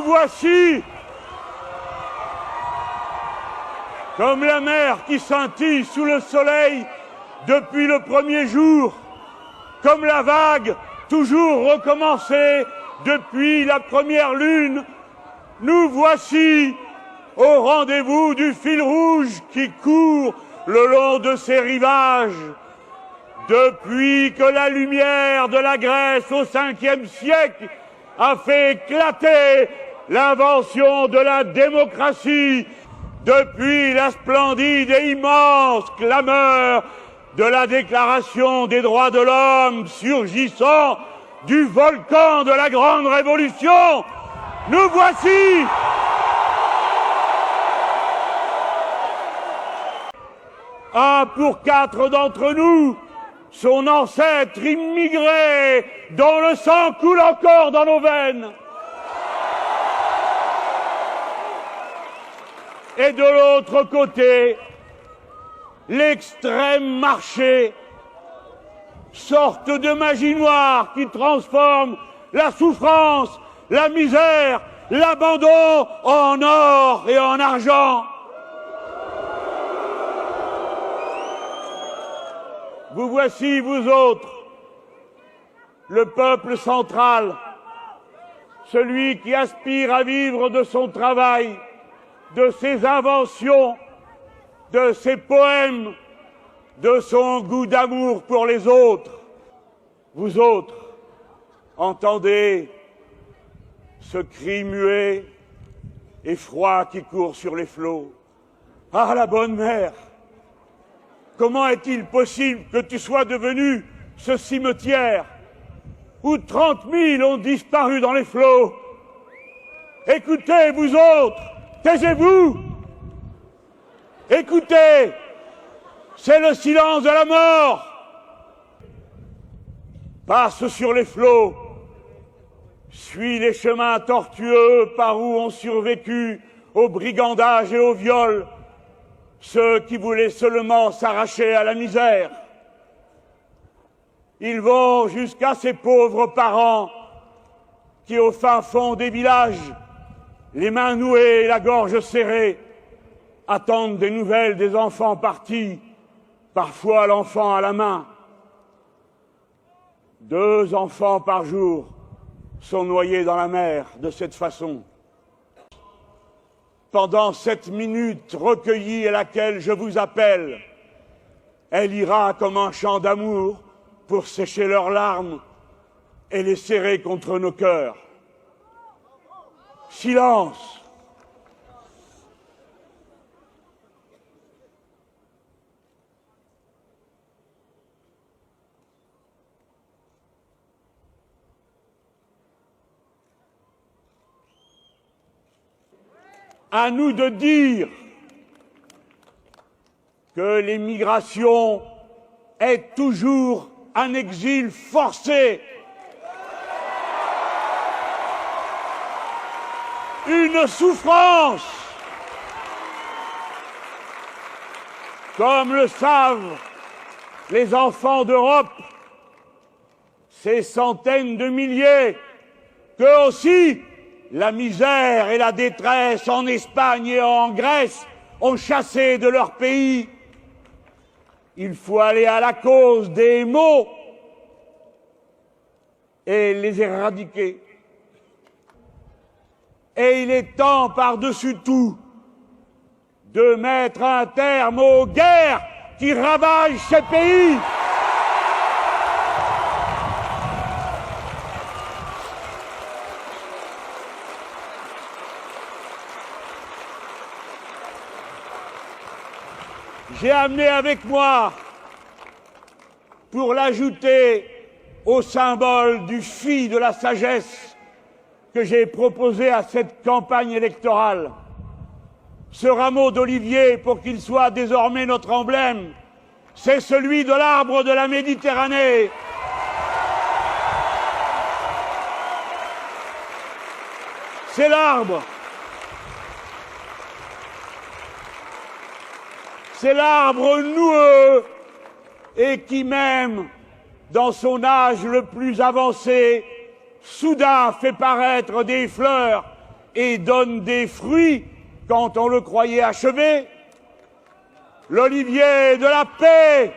voici, comme la mer qui scintille sous le soleil depuis le premier jour, comme la vague toujours recommencée depuis la première lune, nous voici au rendez-vous du fil rouge qui court le long de ces rivages. Depuis que la lumière de la Grèce au Ve siècle a fait éclater l'invention de la démocratie, depuis la splendide et immense clameur de la Déclaration des droits de l'homme surgissant du volcan de la Grande Révolution, nous voici un pour 4 d'entre nous, son ancêtre immigré, dont le sang coule encore dans nos veines. Et de l'autre côté, l'extrême marché, sorte de magie noire qui transforme la souffrance, la misère, l'abandon en or et en argent. Vous voici, vous autres, le peuple central, celui qui aspire à vivre de son travail, de ses inventions, de ses poèmes, de son goût d'amour pour les autres. Vous autres, entendez ce cri muet et froid qui court sur les flots. Ah, la bonne mère! Comment est-il possible que tu sois devenu ce cimetière où 30 000 ont disparu dans les flots? Écoutez, vous autres, taisez-vous! Écoutez, c'est le silence de la mort. Passe sur les flots, suis les chemins tortueux par où ont survécu au brigandage et au viol ceux qui voulaient seulement s'arracher à la misère. Ils vont jusqu'à ces pauvres parents qui, au fin fond des villages, les mains nouées et la gorge serrée, attendent des nouvelles des enfants partis, parfois l'enfant à la main. 2 enfants par jour sont noyés dans la mer de cette façon. Pendant cette minute recueillie à laquelle je vous appelle, elle ira comme un chant d'amour pour sécher leurs larmes et les serrer contre nos cœurs. Silence! À nous de dire que l'émigration est toujours un exil forcé, une souffrance, comme le savent les enfants d'Europe, ces centaines de milliers, que aussi la misère et la détresse en Espagne et en Grèce ont chassé de leur pays. Il faut aller à la cause des maux et les éradiquer. Et il est temps, par-dessus tout, de mettre un terme aux guerres qui ravagent ces pays. J'ai amené avec moi, pour l'ajouter au symbole du fil de la sagesse que j'ai proposé à cette campagne électorale, ce rameau d'olivier pour qu'il soit désormais notre emblème, c'est celui de l'arbre de la Méditerranée. C'est l'arbre. C'est l'arbre noueux et qui même dans son âge le plus avancé, soudain fait paraître des fleurs et donne des fruits quand on le croyait achevé. L'olivier de la paix